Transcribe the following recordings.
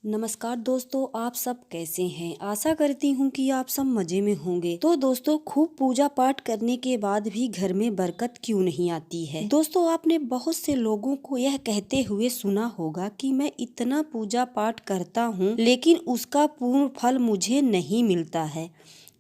नमस्कार दोस्तों, आप सब कैसे हैं। आशा करती हूँ कि आप सब मज़े में होंगे। तो दोस्तों, खूब पूजा पाठ करने के बाद भी घर में बरकत क्यों नहीं आती है। दोस्तों, आपने बहुत से लोगों को यह कहते हुए सुना होगा कि मैं इतना पूजा पाठ करता हूँ लेकिन उसका पूर्ण फल मुझे नहीं मिलता है।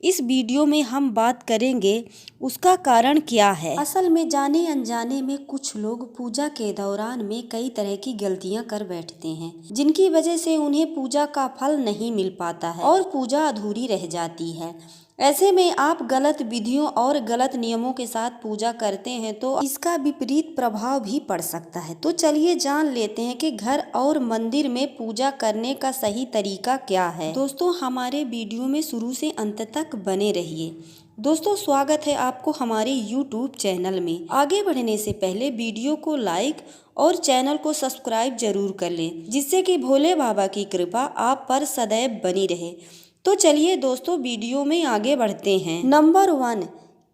इस वीडियो में हम बात करेंगे उसका कारण क्या है। असल में जाने अनजाने में कुछ लोग पूजा के दौरान में कई तरह की गलतियां कर बैठते हैं, जिनकी वजह से उन्हें पूजा का फल नहीं मिल पाता है और पूजा अधूरी रह जाती है। ऐसे में आप गलत विधियों और गलत नियमों के साथ पूजा करते हैं तो इसका विपरीत प्रभाव भी पड़ सकता है। तो चलिए जान लेते हैं कि घर और मंदिर में पूजा करने का सही तरीका क्या है। दोस्तों, हमारे वीडियो में शुरू से अंत तक बने रहिए। दोस्तों, स्वागत है आपको हमारे YouTube चैनल में। आगे बढ़ने से पहले वीडियो को लाइक और चैनल को सब्सक्राइब जरूर कर लें, जिससे कि भोले बाबा की कृपा आप पर सदैव बनी रहे। तो चलिए दोस्तों, वीडियो में आगे बढ़ते हैं। नंबर 1,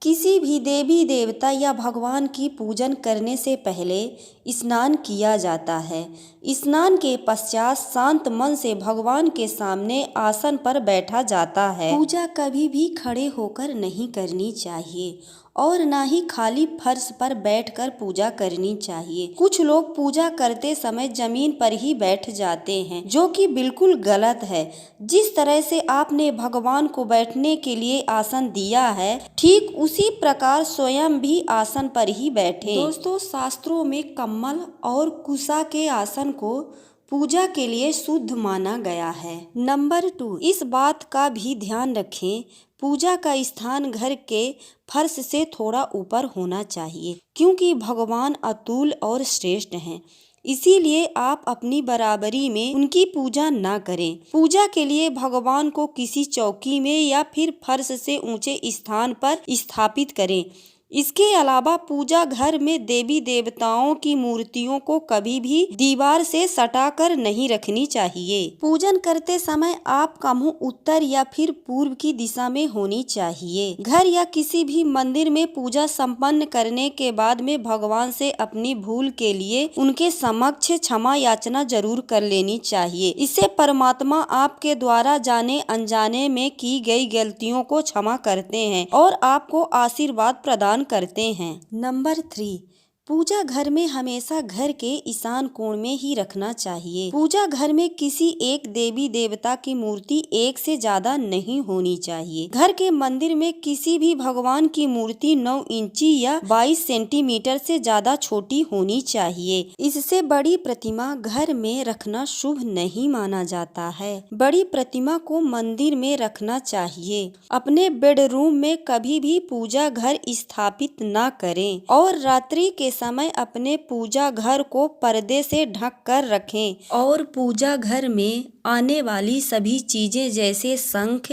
किसी भी देवी देवता या भगवान की पूजन करने से पहले स्नान किया जाता है। स्नान के पश्चात शांत मन से भगवान के सामने आसन पर बैठा जाता है। पूजा कभी भी खड़े होकर नहीं करनी चाहिए और ना ही खाली फर्श पर बैठकर पूजा करनी चाहिए। कुछ लोग पूजा करते समय जमीन पर ही बैठ जाते हैं, जो कि बिल्कुल गलत है। जिस तरह से आपने भगवान को बैठने के लिए आसन दिया है, ठीक उसी प्रकार स्वयं भी आसन पर ही बैठें। दोस्तों, शास्त्रों में कमल और कुशा के आसन को पूजा के लिए शुद्ध माना गया है। नंबर 2, इस बात का भी ध्यान रखें, पूजा का स्थान घर के फर्श से थोड़ा ऊपर होना चाहिए, क्योंकि भगवान अतुल और श्रेष्ठ हैं। इसीलिए आप अपनी बराबरी में उनकी पूजा ना करें। पूजा के लिए भगवान को किसी चौकी में या फिर फर्श से ऊंचे स्थान पर स्थापित करें। इसके अलावा पूजा घर में देवी देवताओं की मूर्तियों को कभी भी दीवार से सटाकर नहीं रखनी चाहिए। पूजन करते समय आपका मुंह उत्तर या फिर पूर्व की दिशा में होनी चाहिए। घर या किसी भी मंदिर में पूजा संपन्न करने के बाद में भगवान से अपनी भूल के लिए उनके समक्ष क्षमा याचना जरूर कर लेनी चाहिए। इससे परमात्मा आपके द्वारा जाने अनजाने में की गई गलतियों को क्षमा करते हैं और आपको आशीर्वाद प्रदान करते हैं। नंबर 3, पूजा घर में हमेशा घर के ईशान कोण में ही रखना चाहिए। पूजा घर में किसी एक देवी देवता की मूर्ति एक से ज्यादा नहीं होनी चाहिए। घर के मंदिर में किसी भी भगवान की मूर्ति 9 इंची या 22 सेंटीमीटर से ज्यादा छोटी होनी चाहिए। इससे बड़ी प्रतिमा घर में रखना शुभ नहीं माना जाता है। बड़ी प्रतिमा को मंदिर में रखना चाहिए। अपने बेडरूम में कभी भी पूजा घर स्थापित न करें और रात्रि के समय अपने पूजा घर को पर्दे से ढक कर रखें और पूजा घर में आने वाली सभी चीजें जैसे शंख,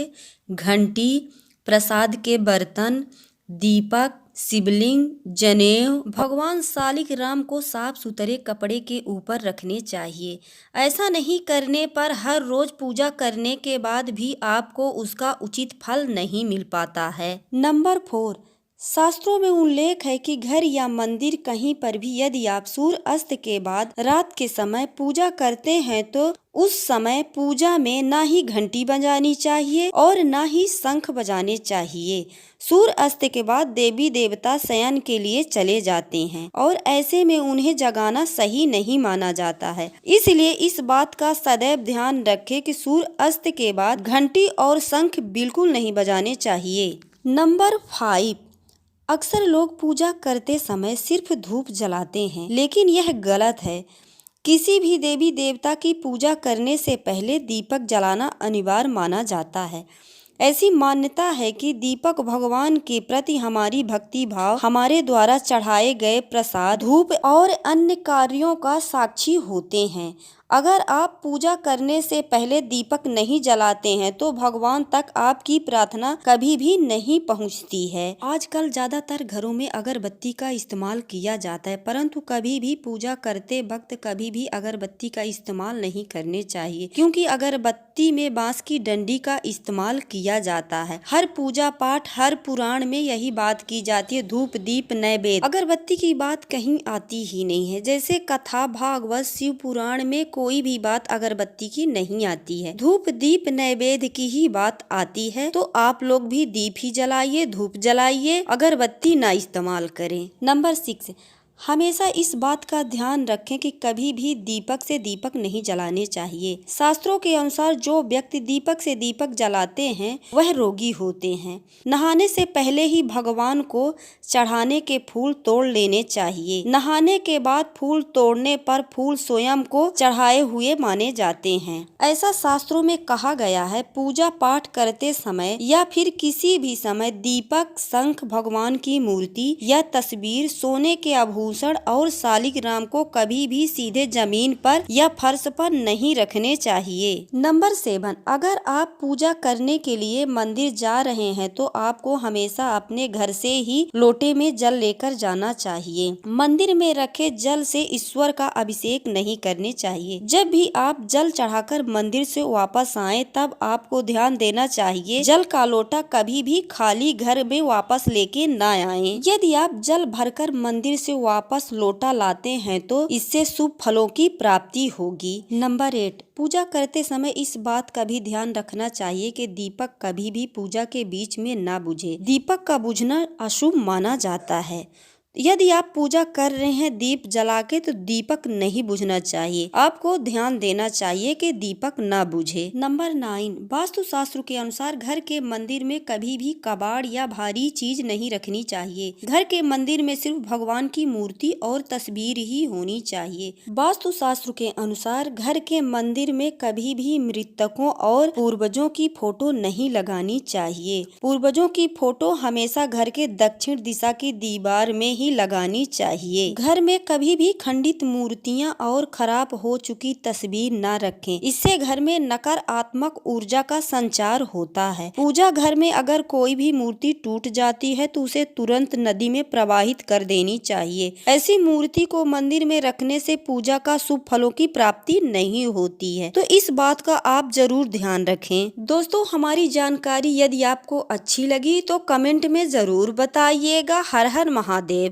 घंटी, प्रसाद के बर्तन, दीपक, शिवलिंग, जनेऊ, भगवान शालिग्राम को साफ सुथरे कपड़े के ऊपर रखने चाहिए। ऐसा नहीं करने पर हर रोज पूजा करने के बाद भी आपको उसका उचित फल नहीं मिल पाता है। नंबर 4, शास्त्रों में उल्लेख है कि घर या मंदिर कहीं पर भी यदि आप सूर्य अस्त के बाद रात के समय पूजा करते हैं तो उस समय पूजा में ना ही घंटी बजानी चाहिए और ना ही शंख बजाने चाहिए। सूर्य अस्त के बाद देवी देवता शयन के लिए चले जाते हैं और ऐसे में उन्हें जगाना सही नहीं माना जाता है। इसलिए इस बात का सदैव ध्यान रखें कि सूर्य अस्त के बाद घंटी और शंख बिल्कुल नहीं बजाने चाहिए। नंबर 5, अक्सर लोग पूजा करते समय सिर्फ धूप जलाते हैं, लेकिन यह गलत है। किसी भी देवी देवता की पूजा करने से पहले दीपक जलाना अनिवार्य माना जाता है। ऐसी मान्यता है कि दीपक भगवान के प्रति हमारी भक्ति भाव, हमारे द्वारा चढ़ाए गए प्रसाद, धूप और अन्य कार्यों का साक्षी होते हैं। अगर आप पूजा करने से पहले दीपक नहीं जलाते हैं तो भगवान तक आपकी प्रार्थना कभी भी नहीं पहुंचती है। आजकल ज्यादातर घरों में अगरबत्ती का इस्तेमाल किया जाता है, परंतु कभी भी पूजा करते वक्त कभी भी अगरबत्ती का इस्तेमाल नहीं करने चाहिए, क्योंकि अगरबत्ती में बांस की डंडी का इस्तेमाल किया जाता है। हर पूजा पाठ, हर पुराण में यही बात की जाती है, धूप दीप नैवेद्य। अगरबत्ती की बात कहीं आती ही नहीं है। जैसे कथा, भागवत, शिव पुराण में कोई भी बात अगरबत्ती की नहीं आती है। धूप दीप नैवेद्य की ही बात आती है, तो आप लोग भी दीप ही जलाइए, धूप जलाइए, अगरबत्ती ना इस्तेमाल करें। नंबर 6, हमेशा इस बात का ध्यान रखें कि कभी भी दीपक से दीपक नहीं जलाने चाहिए। शास्त्रों के अनुसार जो व्यक्ति दीपक से दीपक जलाते हैं वह रोगी होते हैं। नहाने से पहले ही भगवान को चढ़ाने के फूल तोड़ लेने चाहिए। नहाने के बाद फूल तोड़ने पर फूल स्वयं को चढ़ाए हुए माने जाते हैं। ऐसा शास्त्रों में कहा गया है। पूजा पाठ करते समय या फिर किसी भी समय दीपक, शंख, भगवान की मूर्ति या तस्वीर, सोने के आभूषण और शालिग्राम को कभी भी सीधे जमीन पर या फर्श पर नहीं रखने चाहिए। नंबर 7, अगर आप पूजा करने के लिए मंदिर जा रहे हैं तो आपको हमेशा अपने घर से ही लोटे में जल लेकर जाना चाहिए। मंदिर में रखे जल से ईश्वर का अभिषेक नहीं करने चाहिए। जब भी आप जल चढ़ाकर मंदिर से वापस आए तब आपको ध्यान देना चाहिए जल का लोटा कभी भी खाली घर में वापस लेके ना आए। यदि आप जल भरकर मंदिर से वापस लोटा लाते हैं तो इससे शुभ फलों की प्राप्ति होगी। नंबर 8, पूजा करते समय इस बात का भी ध्यान रखना चाहिए कि दीपक कभी भी पूजा के बीच में ना बुझे। दीपक का बुझना अशुभ माना जाता है। यदि आप पूजा कर रहे हैं दीप जला के तो दीपक नहीं बुझना चाहिए। आपको ध्यान देना चाहिए कि दीपक ना बुझे। नंबर 9, वास्तु शास्त्र के अनुसार घर के मंदिर में कभी भी कबाड़ या भारी चीज नहीं रखनी चाहिए। घर के मंदिर में सिर्फ भगवान की मूर्ति और तस्वीर ही होनी चाहिए। वास्तु शास्त्र के अनुसार घर के मंदिर में कभी भी मृतकों और पूर्वजों की फोटो नहीं लगानी चाहिए। पूर्वजों की फोटो हमेशा घर के दक्षिण दिशा की दीवार में लगानी चाहिए। घर में कभी भी खंडित मूर्तियां और खराब हो चुकी तस्वीर न रखें। इससे घर में नकारात्मक ऊर्जा का संचार होता है। पूजा घर में अगर कोई भी मूर्ति टूट जाती है तो उसे तुरंत नदी में प्रवाहित कर देनी चाहिए। ऐसी मूर्ति को मंदिर में रखने से पूजा का शुभ फलों की प्राप्ति नहीं होती है, तो इस बात का आप जरूर ध्यान रखें। दोस्तों, हमारी जानकारी यदि आपको अच्छी लगी तो कमेंट में जरूर बताइएगा। हर हर महादेव।